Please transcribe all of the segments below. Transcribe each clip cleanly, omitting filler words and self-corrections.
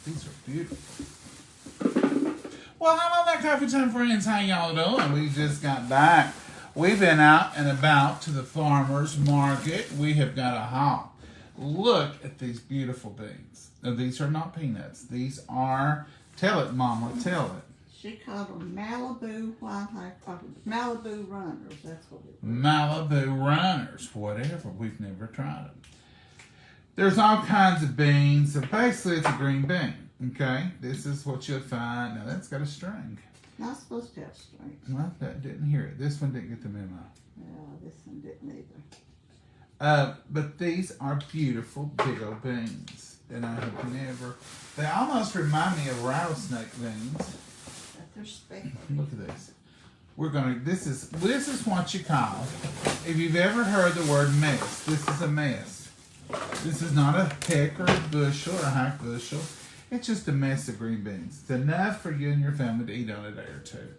These are beautiful. Well, how about that coffee time, friends? How y'all doing? We just got back. We've been out and about to the farmer's market. We have got a haul. Look at these beautiful beans. Now, these are not peanuts. These are, tell it, Mama, tell it. She called them Malibu Malibu Runners. That's what it was. Malibu Runners, whatever. We've never tried them. There's all kinds of beans. So basically, it's a green bean. Okay, this is what you'll find. Now that's got a string. Not supposed to have strings. Well, that didn't hear it. This one didn't get the memo. Yeah, this one didn't either. But these are beautiful big old beans. And I have never, they almost remind me of rattlesnake beans. But they're special. Look at this. We're gonna, this is what you call, if you've ever heard the word mess, this is a mess. This is not a peck or a bushel or a half bushel. It's just a mess of green beans. It's enough for you and your family to eat on a day or two.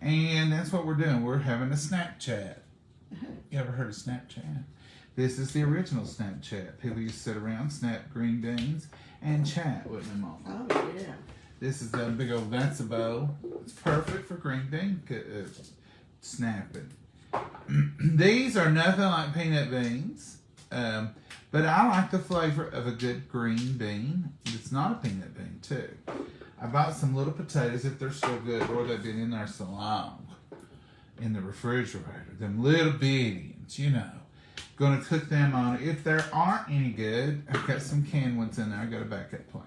And that's what we're doing. We're having a Snapchat. You ever heard of Snapchat? This is the original Snapchat. People used to sit around, snap green beans, and chat, wouldn't they, Mom? Oh, yeah. This is that big old, that's a bowl. It's perfect for green bean snapping. These are nothing like peanut beans. But I like the flavor of a good green bean. It's not a peanut bean, too. I bought some little potatoes if they're still good, or they've been in there so long in the refrigerator. Them little bitty ones, you know. Going to cook them on. If there aren't any good, I've got some canned ones in there. I got a backup plan.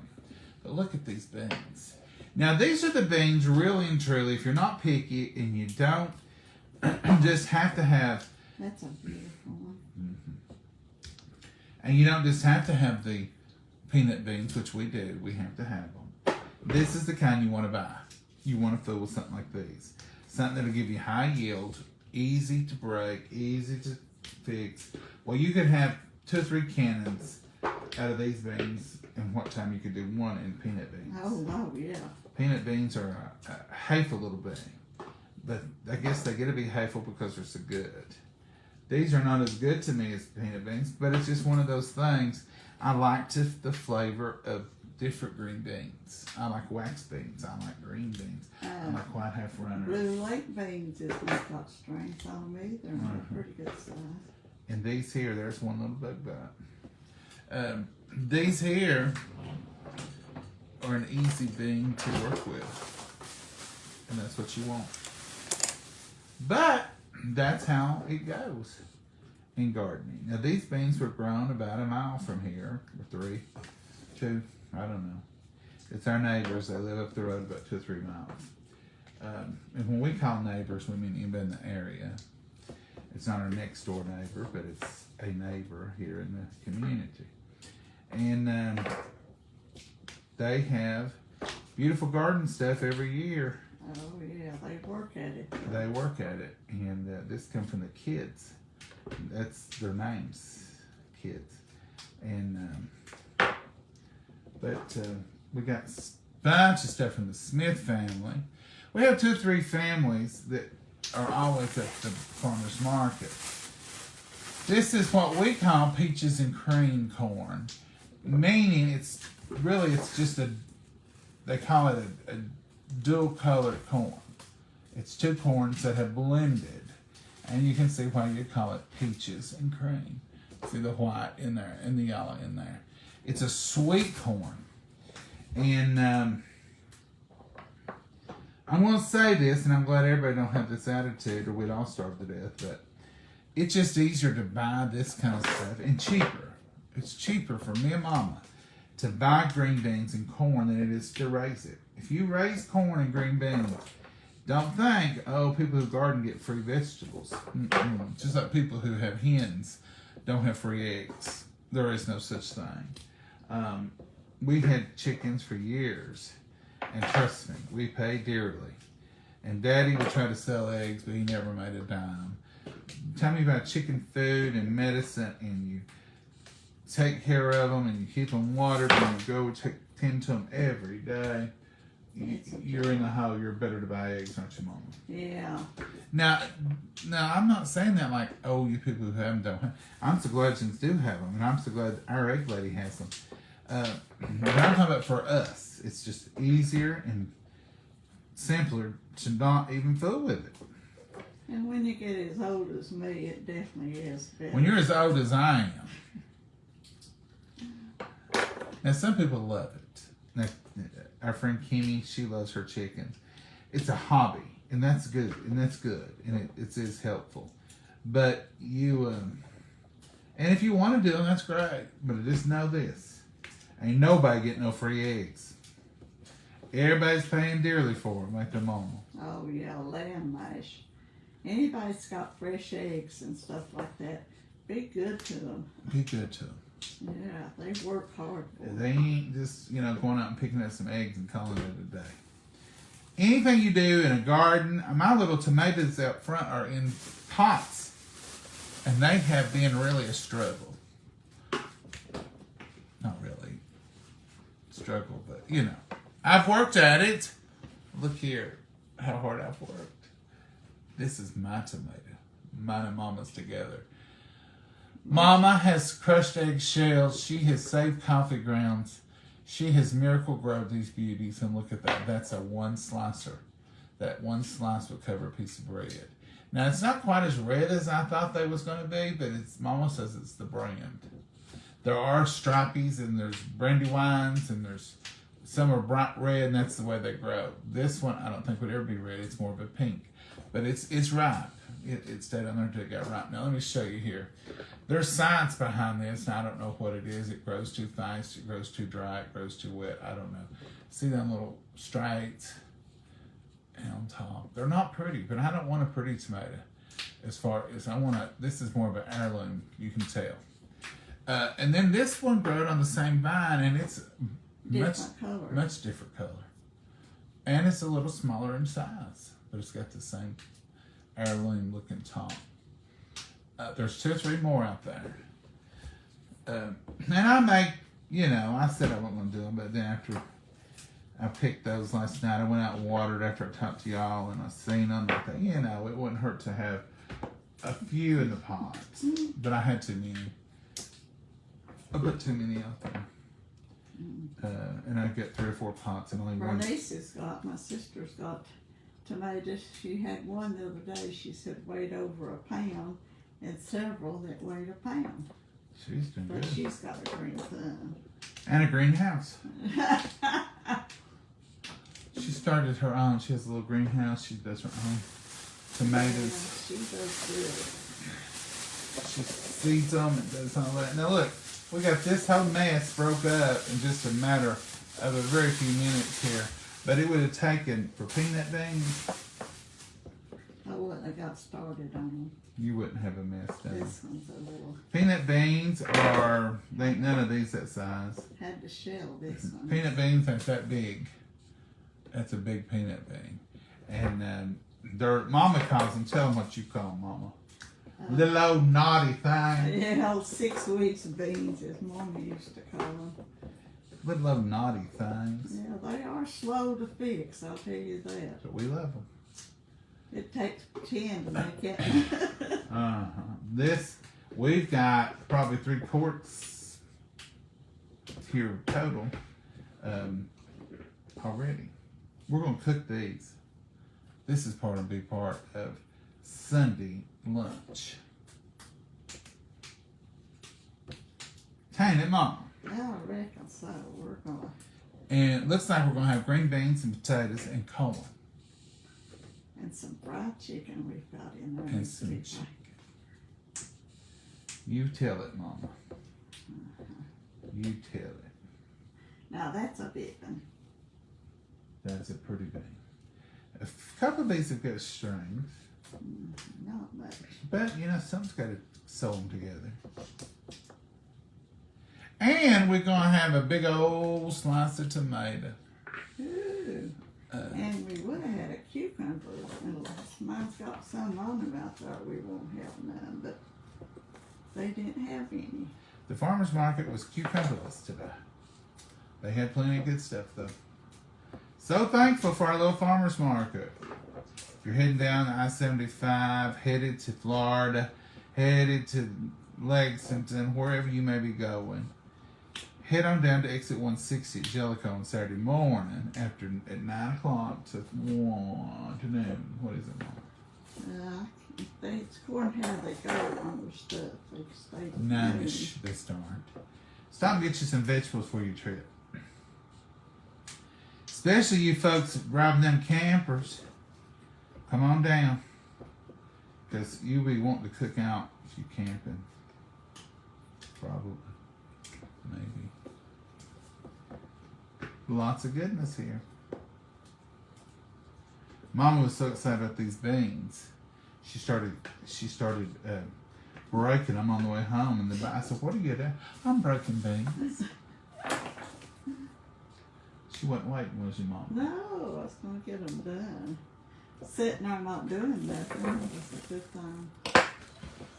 But look at these beans. Now, these are the beans, really and truly, if you're not picky and you don't just have to have. That's a beautiful one. Mm-hmm. And you don't just have to have the peanut beans, which we do. We have to have them. This is the kind you want to buy. You want to fill with something like these. Something that'll give you high yield, easy to break, easy to fix. Well, you could have 2 or 3 cannons out of these beans, and what time you could do 1 in peanut beans. Oh, yeah. Peanut beans are a hateful little bean. But I guess they get to be hateful because they're so good. These are not as good to me as peanut beans, but it's just one of those things. I like the flavor of different green beans. I like wax beans. I like green beans. I like white half runners. Blue lake beans is not got strings on them either. They're pretty good size. And these here, there's one little bug bite. These here are an easy bean to work with. And that's what you want. But that's how it goes in gardening. Now these beans were grown about a mile from here, or 3, 2, I don't know. It's our neighbors. They live up the road about 2 or 3 miles. And when we call neighbors, we mean anybody in the area. It's not our next door neighbor, but it's a neighbor here in the community. And they have beautiful garden stuff every year. Oh, yeah, they work at it. They work at it, and this comes from the kids. That's their names, kids. And we got a bunch of stuff from the Smith family. We have 2 or 3 families that are always at the farmer's market. This is what we call peaches and cream corn, meaning it's just they call it a dual colored corn. It's 2 corns that have blended, and you can see why you call it peaches and cream. See the white in there and the yellow in there. It's a sweet corn. And I'm going to say this, and I'm glad everybody don't have this attitude or we'd all starve to death, but it's just easier to buy this kind of stuff and cheaper. It's cheaper for me and Mama to buy green beans and corn than it is to raise it. If you raise corn and green beans, don't think, oh, people who garden get free vegetables. Just like people who have hens don't have free eggs. There is no such thing. We had chickens for years, and trust me, we pay dearly. And Daddy would try to sell eggs, but he never made a dime. Tell me about chicken food and medicine, and you take care of them, and you keep them watered, and you go tend to them every day. You're in the hole. You're better to buy eggs, aren't you, Mama? Yeah. Now, I'm not saying that like, oh, you people who have them don't have. I'm so glad you do have them, and I'm so glad our egg lady has them. But I'm talking about for us. It's just easier and simpler to not even fool with it. And when you get as old as me, it definitely is better. When you're as old as I am. Now, some people love it. Now, our friend Kimmy, she loves her chicken. It's a hobby, and that's good, and it is helpful. But you, and if you want to do them, that's great. But just know this: ain't nobody getting no free eggs. Everybody's paying dearly for them, like their mama. Oh yeah, lamb mash. Anybody that's got fresh eggs and stuff like that, be good to them. Be good to them. Yeah, they work hard for They ain't just, going out and picking up some eggs and calling it a day. Anything you do in a garden, my little tomatoes out front are in pots, and they have been really a struggle. Not really struggle, but I've worked at it. Look here, how hard I've worked. This is my tomato. Mine and Mama's together. Mama has crushed eggshells. She has saved coffee grounds. She has miracle growed these beauties. And look at that. That's a one slicer. That one slice would cover a piece of bread. Now, it's not quite as red as I thought they was going to be, but Mama says it's the brand. There are stripies, and there's brandywines, and there's some are bright red, and that's the way they grow. This one, I don't think would ever be red. It's more of a pink. But it's ripe. It stayed on there until it got ripe. Now, let me show you here. There's science behind this, and I don't know what it is. It grows too fast. It grows too dry. It grows too wet. I don't know. See them little straights on top? They're not pretty, but I don't want a pretty tomato. As far as I want this is more of an heirloom, you can tell. And then this one growed on the same vine, and it's much different color. And it's a little smaller in size, but it's got the same heirloom looking top. There's 2 or 3 more out there. And I make, I said I wasn't going to do them, but then after I picked those last night, I went out and watered after I talked to y'all, and I seen them. I thought, it wouldn't hurt to have a few in the pots. But I had too many. I put too many out there. And I get 3 or 4 pots and only one. My sister's got tomatoes. She had one the other day, she said weighed over a pound, and several that weighed a pound. She's doing good. But she's got a green thumb. And a greenhouse. She started her own. She has a little greenhouse. She does her own tomatoes. Yeah, she does good. She seeds them and does all that. Now look, we got this whole mess broke up in just a matter of a very few minutes here. But it would have taken, for peanut beans, I wouldn't have got started on them. you wouldn't have a mess done. This one's a little, Peanut beans are, ain't none of these that size. had to shell this one. Peanut beans ain't that big. That's a big peanut bean. And their mama calls them, tell them what you call them, Mama. Little old naughty thing. Yeah, 6 weeks of beans, as Mama used to call them. Little old naughty things. Yeah, they are slow to fix, I'll tell you that. But we love them. It takes 10 to make it. This, we've got probably 3 quarts here total already. We're going to cook these. This is part of a big part of Sunday lunch. Ain't it, Mom? Yeah, I reckon so. We're gonna. And it looks like we're going to have green beans and potatoes and corn. And some fried chicken we've got in there. And some chicken. You tell it, Mama. You tell it. Now that's a big one. That's a pretty big. A couple of these have got strings. Not much. But, something's got to sew them together. And we're going to have a big old slice of tomato. Ooh. And we would have had a cucumber. Mine's got some on them out there. We won't have none, but they didn't have any. The farmer's market was cucumberless today. They had plenty of good stuff, though. So thankful for our little farmer's market. If you're heading down I-75, headed to Florida, headed to Lexington, wherever you may be going, Head on down to exit 160 at Jellicoe on Saturday morning at 9 o'clock to 1 to noon. What is it, Mom? It's according how they go on their stuff. They stay at Nine-ish, they start. Stop and get you some vegetables for your trip. Especially you folks driving them campers. Come on down. Because you'll be wanting to cook out if you're camping. Probably. Maybe. Lots of goodness here. Mama was so excited about these beans. She started breaking them on the way home. And I said, "What are you doing?" "I'm breaking beans." She wasn't waiting, was she, Mom? No, I was going to get them done. Sitting there not doing nothing was a good thing.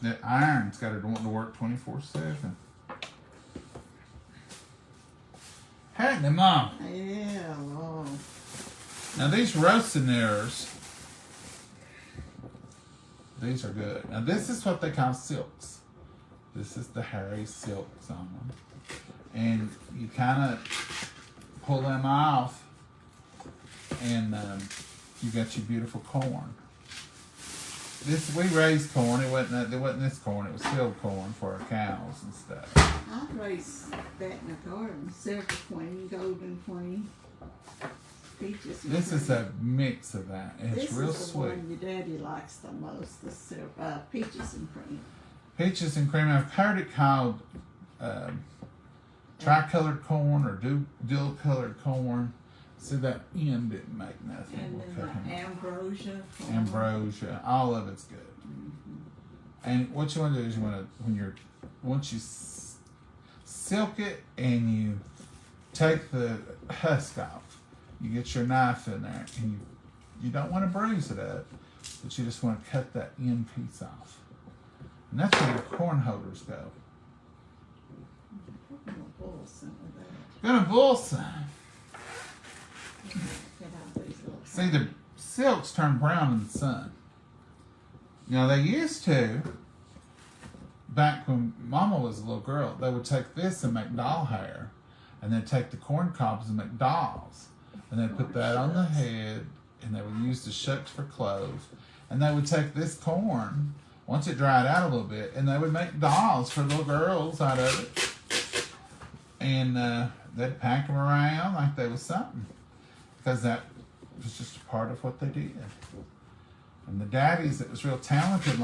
That iron's got her wanting to work 24/7. Hadn't it, Mom? Yeah, Lord. Now these roastiners, these are good. Now this is what they call silks. This is the hairy silks on them. And you kind of pull them off and you got your beautiful corn. We raised corn. It wasn't this corn. It was field corn for our cows and stuff. I raised that in the garden. Silver Queen, Golden Queen, Peaches and This Cream. is a mix of that, and it's real This is the sweet. one your daddy likes the most, the Peaches and Cream. Peaches and cream. I've heard it called tricolored corn or dual-colored corn. See, that end didn't make nothing. And We'll then cut the him. ambrosia. corn. Ambrosia, all of it's good. And what you want to do is once you silk it and you take the husk off, you get your knife in there and you don't want to bruise it up, but you just want to cut that end piece off. And that's where your corn holders go. I'm gonna boil some of that. Gonna boil some. Get out these little See, the silks turn brown in the sun. They used to, back when Mama was a little girl, they would take this and make doll hair, and they'd take the corn cobs and make dolls. And they'd put that on the head, and they would use the shucks for clothes. And they would take this corn, once it dried out a little bit, and they would make dolls for little girls out of it. And they'd pack them around like they was something. Because that was just a part of what they did. And the daddies that was real talented,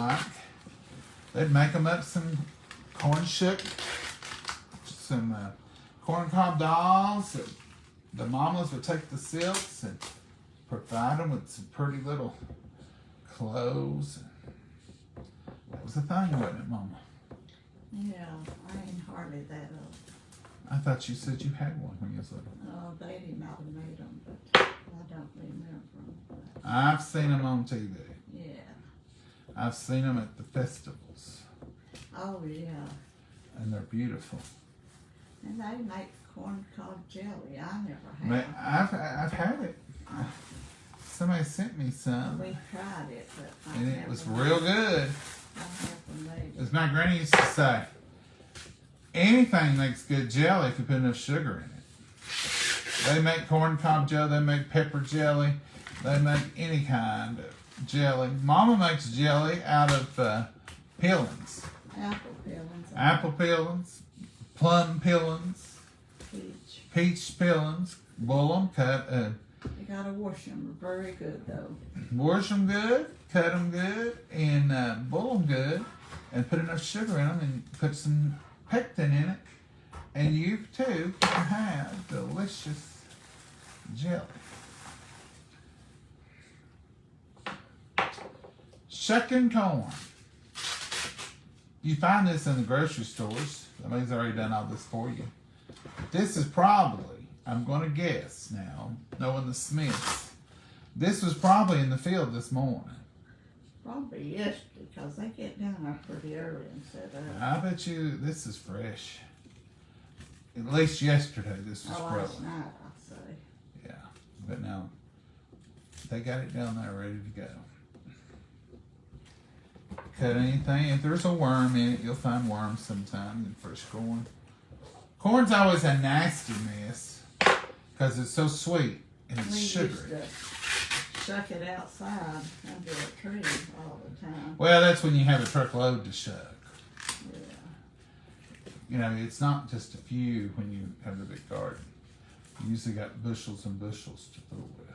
they'd make them up some corn cob dolls. The mamas would take the silks and provide them with some pretty little clothes. That was a thing, wasn't it, Mama? Yeah, I ain't hardly that old. I thought you said you had one when you was little. Oh, Daddy might have made them, but I don't remember them. I've seen them on TV. Yeah. I've seen them at the festivals, Oh, yeah. and they're beautiful. And they make corn cob jelly. I never But have. I've had it. Somebody sent me some, We tried it, but I and it never was made real good. I never made it. As my granny used to say, anything makes good jelly if you put enough sugar in it. They make corn cob jelly, they make pepper jelly, they make any kind of jelly. Mama makes jelly out of peelings. Apple peelings. Apple peelings, plum peelings, Peach. peach peelings, boil them, cut, You gotta wash them very good, though. wash them good, cut them good, and boil them good, and put enough sugar in them, and put some pectin in it, and you too can have delicious jelly. Shucking corn. You find this in the grocery stores. Somebody's already done all this for you. This is probably, I'm going to guess now, knowing the Smiths, this was probably in the field this morning. Probably yesterday, because they get down there pretty early and set up. I bet you this is fresh. At least yesterday this was Last growing. night, I'd say. Yeah, but now they got it down there ready to go. Cut anything. If there's a worm in it, you'll find worms sometime in fresh corn. Corn's always a nasty mess because it's so sweet and it's We used sugary. to shuck it outside under a tree all the time. Well, that's when you have a truckload to shuck. Yeah. You know, it's not just a few when you have the big garden. You usually got bushels and bushels to fool with.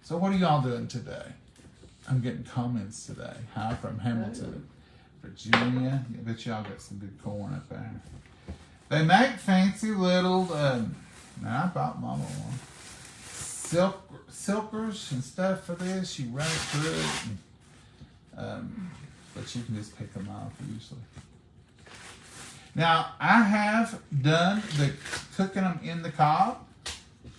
So what are y'all doing today? I'm getting comments today. Hi from Hamilton, Virginia. I bet y'all got some good corn up there. They make fancy little, now I bought Mama one. Silkers and stuff for this. You run it through it. And, but you can just pick them off usually. Now, I have done the cooking them in the cob,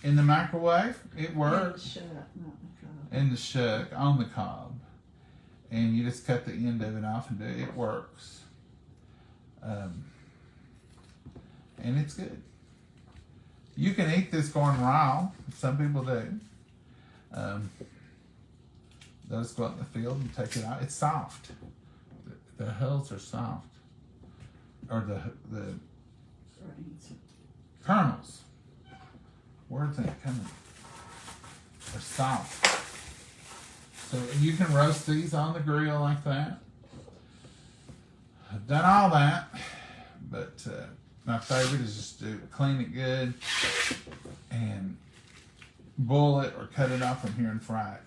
in the microwave. It works. Shut up, not the cob. In the shuck, on the cob. And you just cut the end of it off and do it. It works. And it's good. You can eat this corn raw. Some people do. They'll just go out in the field and take it out. It's soft. The hulls are soft. Or the Grains. kernels. Where's that coming? They're soft. So you can roast these on the grill like that. I've done all that, but my favorite is just to clean it good and boil it or cut it off from here and fry it.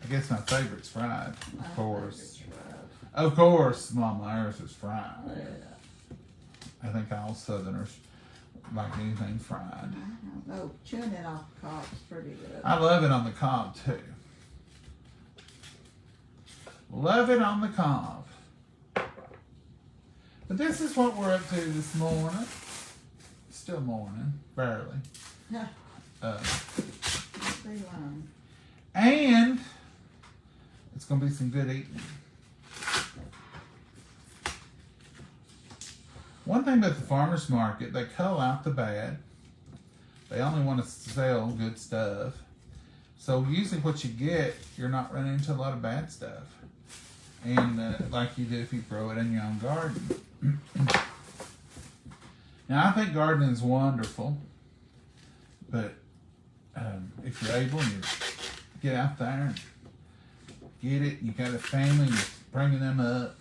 I guess my favorite's fried, of course. Of course, Mama, ours is fried. Yeah. I think all Southerners like anything fried. I don't know. Chewing it off the cob's pretty good. I love it on the cob too. Love it on the cob. But this is what we're up to this morning. Still morning, barely. Yeah. Uh, Not too long. and it's going to be some good eating. One thing about the farmer's market, they cull out the bad. They only want to sell good stuff. So usually what you get, you're not running into a lot of bad stuff. And like you do if you grow it in your own garden. Now I think gardening is wonderful. But if you're able and you get out there and get it, you got a family, you're bringing them up.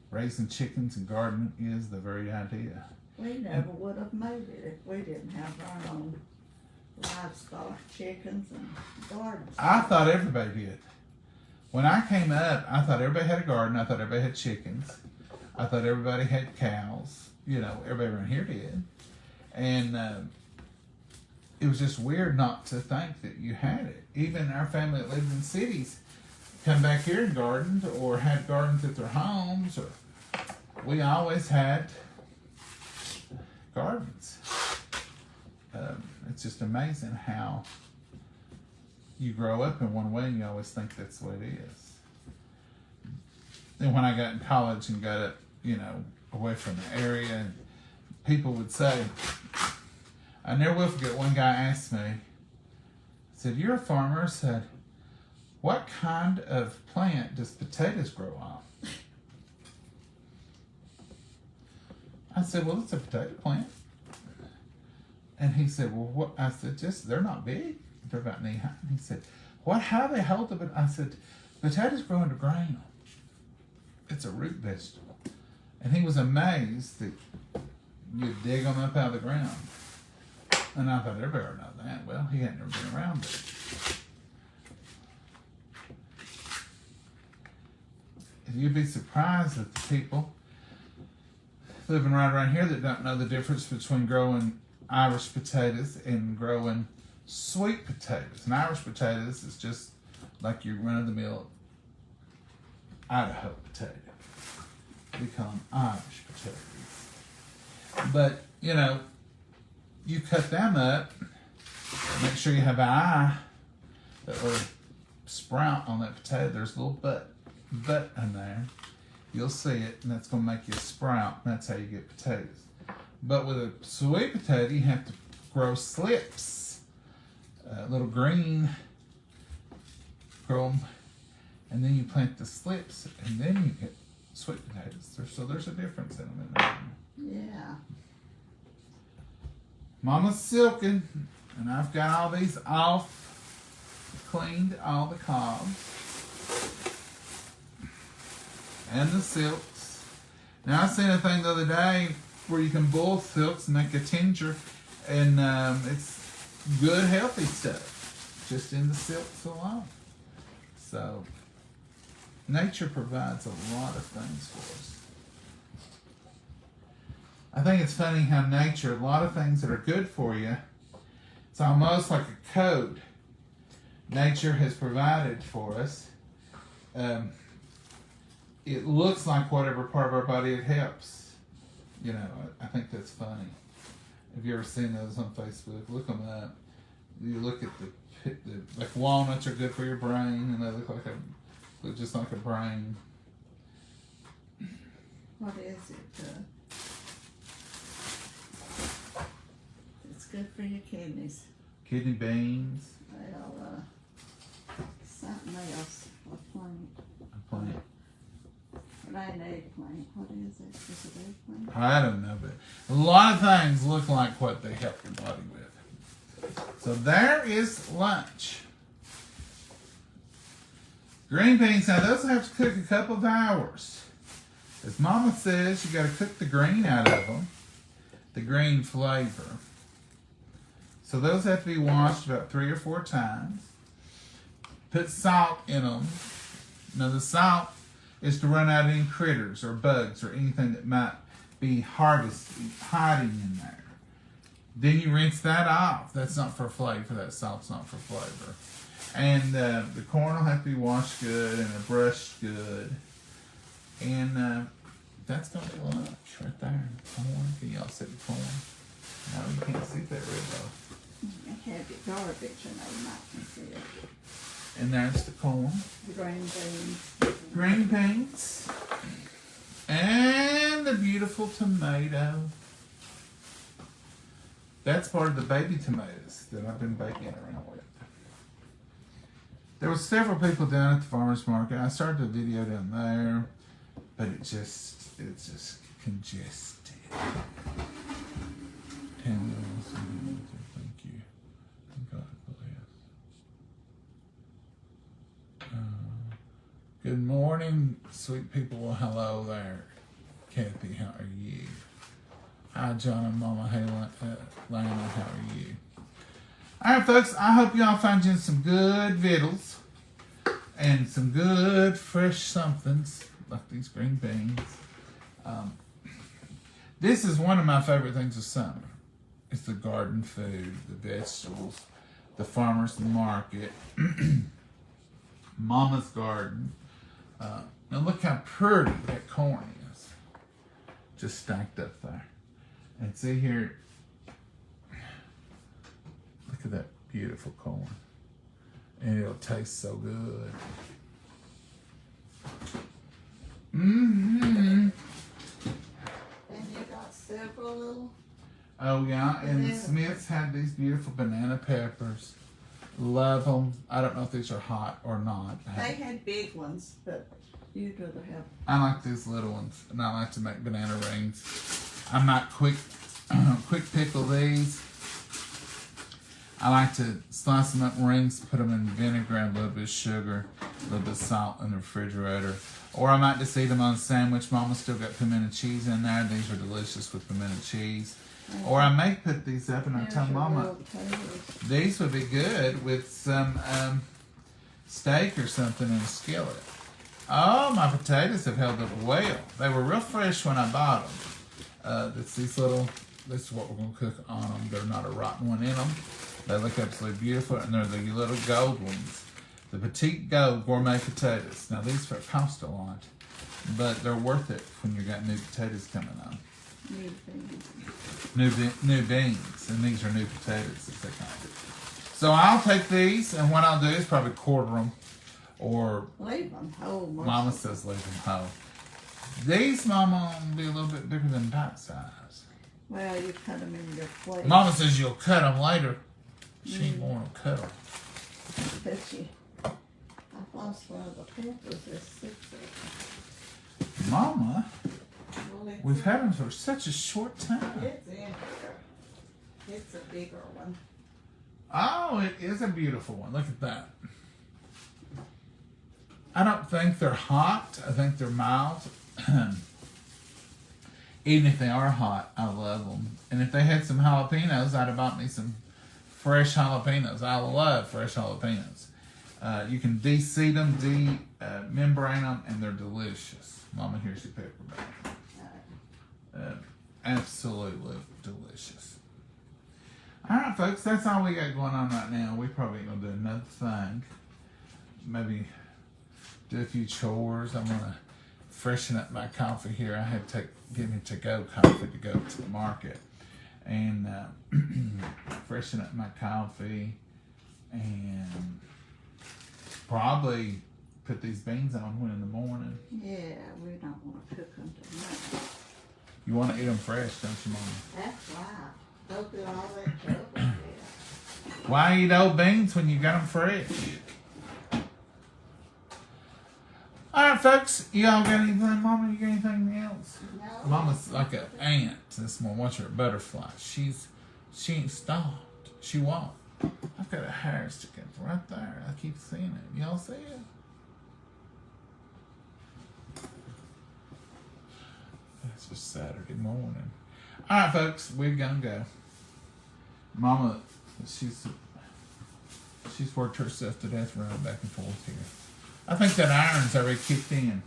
Raising chickens and gardening is the very idea. We never would have made it if we didn't have our own livestock, chickens, and gardens. I thought everybody did. When I came up, I thought everybody had a garden. I thought everybody had chickens. I thought everybody had cows. You know, everybody around here did. And it was just weird not to think that you had it. Even our family that lived in cities come back here and gardened or had gardens at their homes. Or we always had gardens. It's just amazing how you grow up in one way and you always think that's the way it is. Then when I got in college and got up, you know, away from the area, and people would say, I never will forget, one guy asked me, said, "You're a farmer?" I said, "What kind of plant does potatoes grow on?" I said, "Well, it's a potato plant." And he said, "Well, what?" I said, "Just, they're not big. They're about knee high." And he said, how do they hold them?" I said, "Potatoes grow underground. It's a root vegetable." And he was amazed that you dig them up out of the ground. And I thought, everybody would know that. Well, he hadn't never been around it. You'd be surprised at the people living right around here that don't know the difference between growing Irish potatoes and growing sweet potatoes. And Irish potatoes is just like your run-of-the-mill Idaho potato. We call them Irish potatoes. But, you know, you cut them up, make sure you have an eye, that little sprout on that potato. There's a little butt in there. You'll see it, and that's going to make you a sprout, and that's how you get potatoes. But with a sweet potato, you have to grow slips, little green, grow them, and then you plant the slips, and then you get sweet potatoes. So there's a difference in them. Yeah. Mama's silking, and I've got all these off, cleaned all the cobs and the silks. Now I seen a thing the other day where you can boil silks and make a tincture, and it's good healthy stuff just in the silks alone. So nature provides a lot of things for us. I think it's funny how nature, a lot of things that are good for you, it's almost like a code nature has provided for us. It looks like whatever part of our body it helps. You know, I think that's funny. Have you ever seen those on Facebook? Look them up. You look at the like walnuts are good for your brain, and they look just like a brain. What is it? It's good for your kidneys. Kidney beans. Well, something else. A plant. A plant. It ain't eggplant. What is it? Is it eggplant? I don't know, but a lot of things look like what they help your body with. So there is lunch. Green beans, now those have to cook a couple of hours. As Mama says, you got to cook the green out of them, the green flavor. So those have to be washed about 3 or 4 times. Put salt in them. Now the salt is to run out any critters or bugs or anything that might be hiding in there. Then you rinse that off. That's not for flavor. That salt's not for flavor. And the corn will have to be washed good and brushed good. And that's going to be lunch right there. Corn. Can y'all see the corn? No, you can't see that real well. I have it garbage and they might can see it. And there's the corn. The green beans. Green beans. And the beautiful tomato. That's part of the baby tomatoes that I've been baking around with. There were several people down at the farmer's market. I started a video down there, but it's just congested. 10 minutes. Thank you. God bless. Good morning, sweet people. Well, hello there. Kathy, how are you? Hi, John and Mama. Hey, Lana, how are you? All right, folks, I hope y'all find you some good vittles and some good fresh somethings like these green beans. This is one of my favorite things of summer. It's the garden food, the vegetables, the farmer's market, Mama's garden. Now look how pretty that corn is. Just stacked up there. And see here, look at that beautiful corn. And it'll taste so good. Mm-hmm. And you got several little. Oh yeah, and the Smiths had these beautiful banana peppers. Love them. I don't know if these are hot or not. They had big ones, but you'd rather have. I like these little ones, and I like to make banana rings. I might quick pickle these. I like to slice them up in rings, put them in vinegar, and a little bit of sugar, a little bit of salt in the refrigerator. Or I might just eat them on a sandwich. Mama still got pimento cheese in there. These are delicious with pimento cheese. Or I may put these up and I tell Mama these would be good with some steak or something in a skillet. Oh, my potatoes have held up well. They were real fresh when I bought them. This is what we're going to cook on them. They're not a rotten one in them. They look absolutely beautiful, and they're the little gold ones. The Petite Gold Gourmet Potatoes. Now, these cost a lot, but they're worth it when you got new potatoes coming on. New beans, and these are new potatoes, as they call it. So I'll take these, and what I'll do is probably quarter them, or leave them whole. Mama says leave them whole. These, Mama, will be a little bit bigger than bite size. Well, you cut them in your plate. Mama says you'll cut them later. She ain't going to cut them. Bet you. I lost one of the peppers. There's 6 of them. Mama, Well, we've had them for such a short time. it's in there. It's a bigger one. Oh, it is a beautiful one. Look at that. I don't think they're hot. I think they're mild. Even if they are hot, I love them. And if they had some jalapenos, I'd have bought me some fresh jalapenos. I love fresh jalapenos. You can de-seed them, de-membrane them, and they're delicious. Mama, here's your pepper bag. Absolutely delicious. All right, folks, that's all we got going on right now. We probably ain't gonna do another thing. Maybe do a few chores. I'm gonna freshen up my coffee here. I had to get me to-go coffee to go to the market, and freshen up my coffee, and probably put these beans on when in the morning. Yeah, we don't want to cook them tonight. You want to eat them fresh, don't you, Mama? That's right. Go through all that trouble. Yeah. Why eat old beans when you got them fresh? All right, folks. Y'all got anything, Mama? You got anything else? No. Mama's like an ant this morning. Watch her, a butterfly. She ain't stopped. She won't. I've got a hair sticking right there. I keep seeing it. Y'all see it? It's just Saturday morning. All right, folks. We're gonna go. Mama, she's worked herself to death running back and forth here. I think that iron's already kicked in.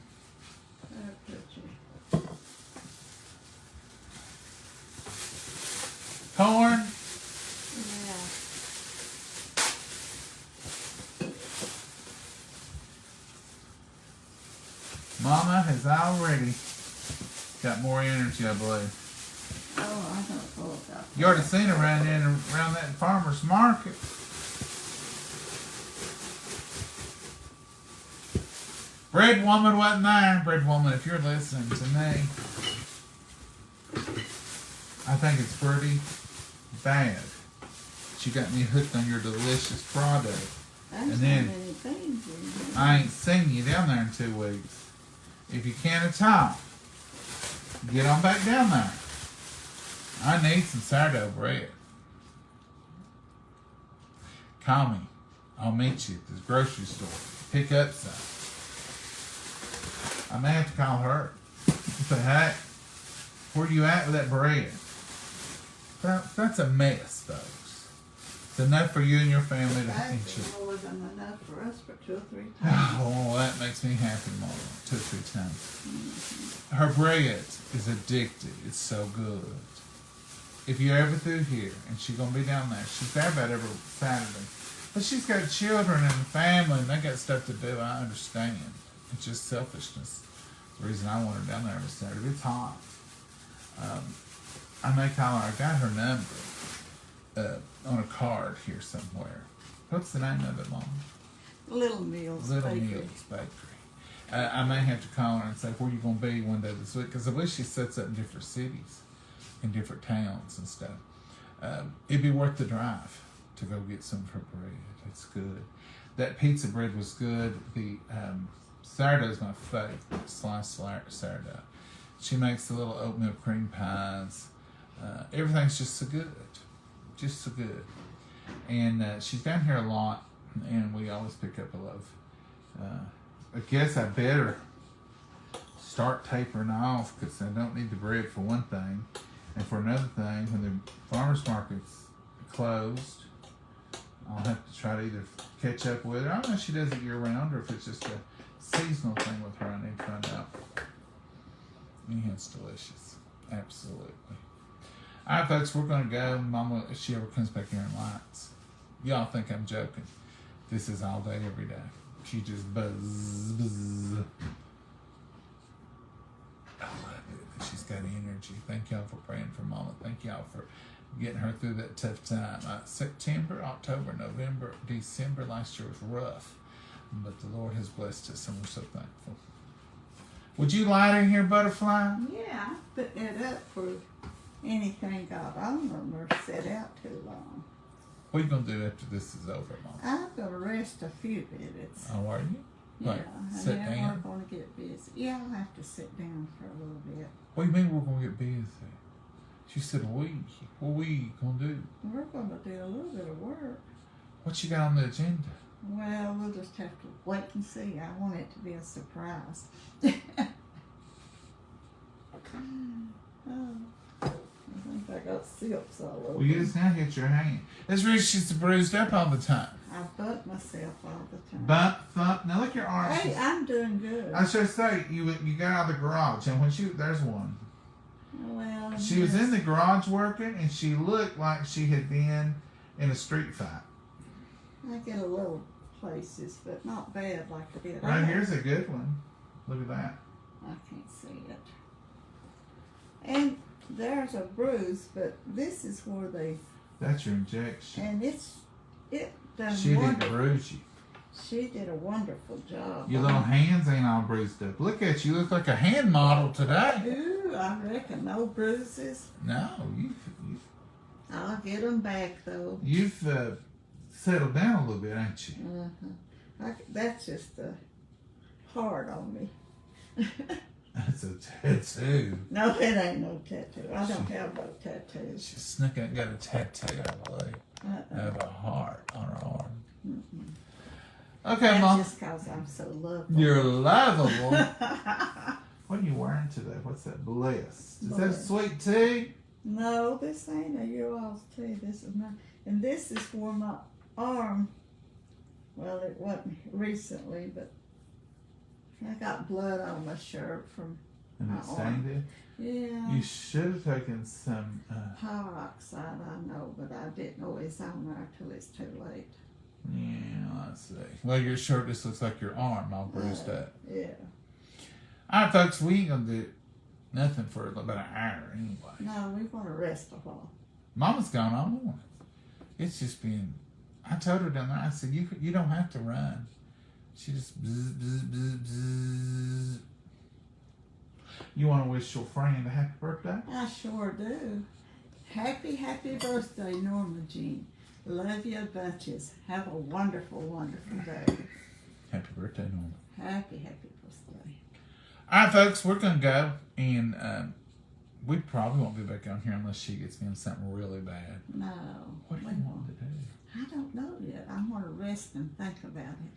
Corn. Yeah. Mama has already got more energy, I believe. Oh, I don't know about You already seen her around that farmer's market. Bread woman wasn't there. Bread woman, if you're listening to me, I think it's pretty bad. She got me hooked on your delicious product. There's And then- so many things in here. I ain't seen you down there in 2 weeks. If you can't top, get on back down there. I need some sourdough bread. Call me. I'll meet you at the grocery store. Pick up some. I may have to call her. Say, hey, where you at with that bread? That's a mess, folks. It's enough for you and your family to eat. That's more than enough for us for 2 or 3 times. Oh, that makes me happy, Mama. 2 or 3 times. Her bread is addictive. It's so good. If you're ever through here, and she's going to be down there, she's there about every Saturday. But she's got children and a family, and they got stuff to do. I understand. It's just selfishness. The reason I want her down there every Saturday. It's hot. I may call her. I got her number on a card here somewhere. What's the name of it, Mom? Little Meals Little Bakery. Meals Bakery. I may have to call her and say, where you going to be one day this week? Because I wish she sets up in different cities, in different towns and stuff. It'd be worth the drive to go get some of her bread. It's good. That pizza bread was good. The sourdough's my favorite, sliced sourdough. She makes the little oatmeal cream pies. Everything's just so good. Just so good. And she's down here a lot, and we always pick up a loaf. I guess I better start tapering off because I don't need the bread for one thing. And for another thing, when the farmer's market's closed, I'll have to try to either catch up with her. I don't know if she does it year round or if it's just a seasonal thing with her. I need to find out. Anyhow, it's delicious. Absolutely. All right, folks, we're going to go. Mama, if she ever comes back here and lights, y'all think I'm joking. This is all day, every day. She just buzz. I love it. She's got energy. Thank y'all for praying for Mama. Thank y'all for getting her through that tough time. September, October, November, December last year was rough, but the Lord has blessed us, and we're so thankful. Would you light in here, butterfly? Yeah, I put that up for anything got on them or set out too long. What are you going to do after this is over, Mom? I'm going to rest a few minutes. Oh, are you? Like, Yeah, sit and then down? we're going to get busy. Yeah, I'll have to sit down for a little bit. What do you mean we're gonna get busy? She said we. What we gonna do? We're going to do a little bit of work. What you got on the agenda? Well, we'll just have to wait and see. I want it to be a surprise. Oh, I think I got silks all over. Well, you just now hit your hand. This wrist she's bruised up all the time. I butt myself all the time. Bump, thump. Now look at your arms. Hey, I'm doing good. I should say you got out of the garage, and when there's one. Well, She was in the garage working, and she looked like she had been in a street fight. I get a little places, but not bad like I did. Right here's a good one. Look at that. I can't see it. And there's a bruise, but this is where they, That's your injection. and it done She didn't wonderful. bruise you. She did a wonderful job. Your little hands ain't all bruised up. Look at you. You look like a hand model today. Ooh, I reckon no bruises. No, I'll get them back though. you've settled down a little bit, ain't you? That's just hard on me. That's a tattoo. No, it ain't no tattoo. I don't have no tattoos. She snuck out and got a tattoo, I believe, of a heart on her arm. Okay, That's Mom. just because I'm so lovable. You're lovable. What are you wearing today? What's that? Bliss. Is that Bliss. sweet tea? No, this ain't a year-old tea. This is not. And this is for my arm. Well, it wasn't recently, but I got blood on my shirt from And my it stained it? Yeah. You should have taken some. Peroxide, I know, but I didn't know it's on there till it's too late. Yeah, let's see. Well, your shirt just looks like your arm all bruised up. Yeah. All right, folks, we ain't gonna do nothing for about an hour anyway. No, we want to rest a while. Mama's gone all morning. It's just been. I told her down there. I said, "You don't have to run." She just bzz, bzz, bzz, bzz. You want to wish your friend a happy birthday? I sure do. Happy birthday, Norma Jean. Love you bunches. Have a wonderful, wonderful day. Happy birthday, Norma. Happy birthday. All right, folks, we're gonna go, and we probably won't be back on here unless she gets me in something really bad. No. What do you want to do? I don't know yet. I want to rest and think about it.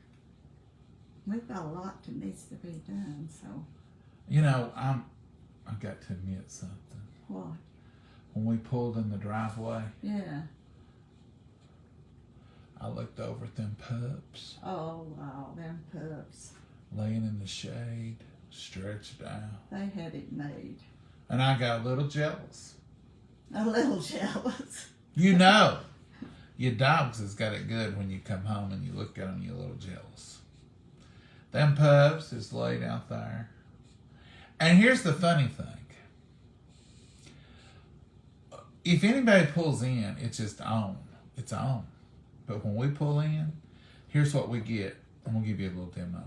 We've got a lot that needs to be done, so. You know, I got to admit something. What? When we pulled in the driveway, Yeah. I looked over at them pups Oh, wow, them pups. laying in the shade, stretched out, They had it made. and I got a little jealous. A little jealous. You know, your dogs has got it good when you come home and you look at them, you're a little jealous. Them pups is laid out there. And here's the funny thing. If anybody pulls in, it's just on. It's on. But when we pull in, here's what we get. I'm going to give you a little demo.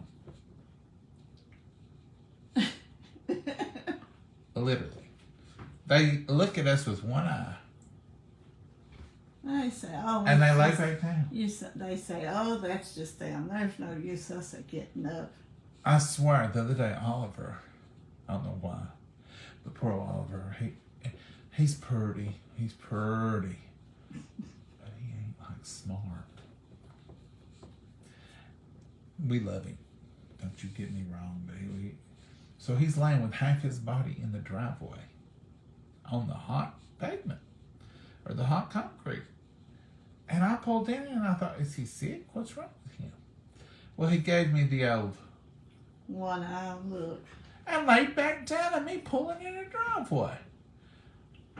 Literally. They look at us with one eye. They say, oh. And they it's lay just- back down. They say, oh, that's just them. There's no use us getting up. I swear, the other day, Oliver, I don't know why, but poor Oliver, he's pretty. He's pretty. But he ain't like smart. We love him. Don't you get me wrong, baby. So he's laying with half his body in the driveway on the hot pavement or the hot concrete. And I pulled in and I thought, is he sick? What's wrong with him? Well, he gave me the old One eye look. and laid back down at me pulling in the driveway.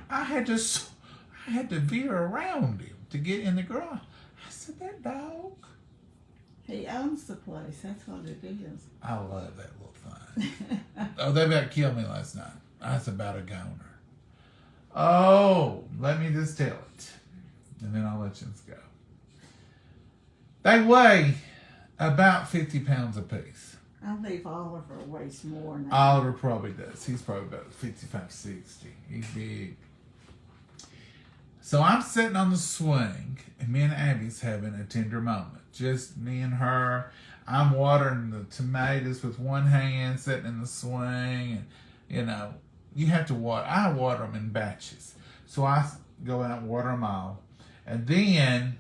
I had to veer around him to get in the garage. I said, that dog. He owns the place. That's what it is. I love that little thing. Oh, they about killed me last night. I was about to goner. Oh, let me just tell it. And then I'll let you go. They weigh about 50 pounds apiece. I believe Oliver weighs more now. Oliver probably does. He's probably about 55, 60. He's big. So I'm sitting on the swing, and me and Abby's having a tender moment. Just me and her. I'm watering the tomatoes with one hand, sitting in the swing, and you have to water. I water them in batches, so I go out and water them all, and then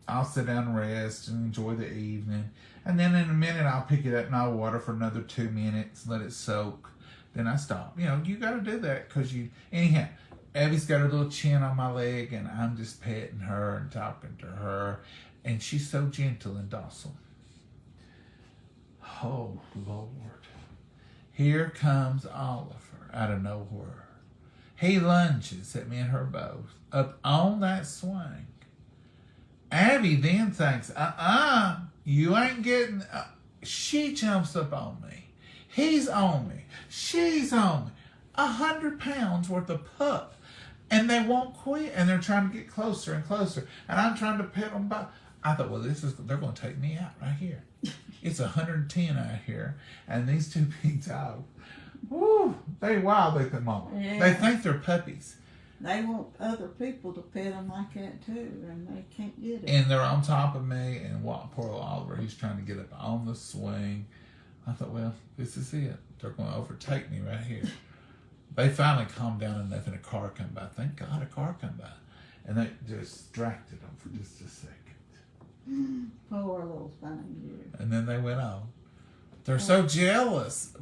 I'll sit down and rest and enjoy the evening. And then in a minute, I'll pick it up and I'll water for another 2 minutes, let it soak. Then I stop. You got to do that because anyhow, Abby's got her little chin on my leg and I'm just petting her and talking to her. And she's so gentle and docile. Oh, Lord. Here comes Oliver out of nowhere. He lunges at me and her both up on that swing. Abby then thinks, you ain't getting... She jumps up on me. He's on me. She's on me. 100 pounds worth of pup. And they won't quit. And they're trying to get closer and closer. And I'm trying to pet them by... I thought, well, they're going to take me out right here. It's 110 out here. And these two big dogs, woo, they wild at the moment. Yeah. They think they're puppies. They want other people to pet them like that too, and they can't get it. And they're on top of me, and poor Oliver, he's trying to get up on the swing. I thought, well, this is it. They're going to overtake me right here. They finally calmed down enough, and a car come by. Thank God a car come by. And they distracted them for just a second. Poor little thing. And then they went on. They're so jealous.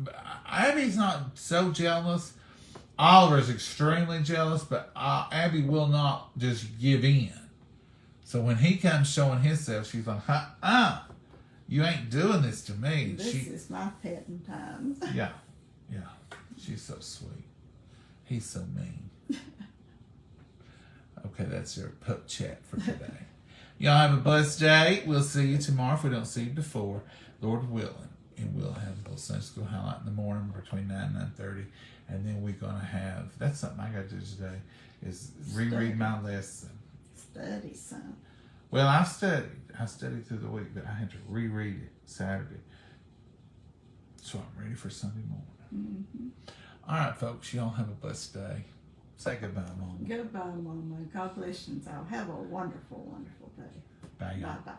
Abby's not so jealous. Oliver's extremely jealous, but Abby will not just give in. So when he comes showing himself, she's like, you ain't doing this to me. This is my petting time. Yeah. She's so sweet. He's so mean. Okay, that's your pup chat for today. Y'all have a blessed day. We'll see you tomorrow if we don't see you before, Lord willing. And we'll have a little Sunday school highlight in the morning between 9 and 9:30. And then we're going to have, that's something I got to do today, is reread my lesson. Study some. Well, I studied through the week, but I had to reread it Saturday. So I'm ready for Sunday morning. Mm-hmm. All right, folks, y'all have a blessed day. Say goodbye, Mama. Goodbye, Mama. God bless you all. Have a wonderful, wonderful day. Bye, y'all. Bye-bye.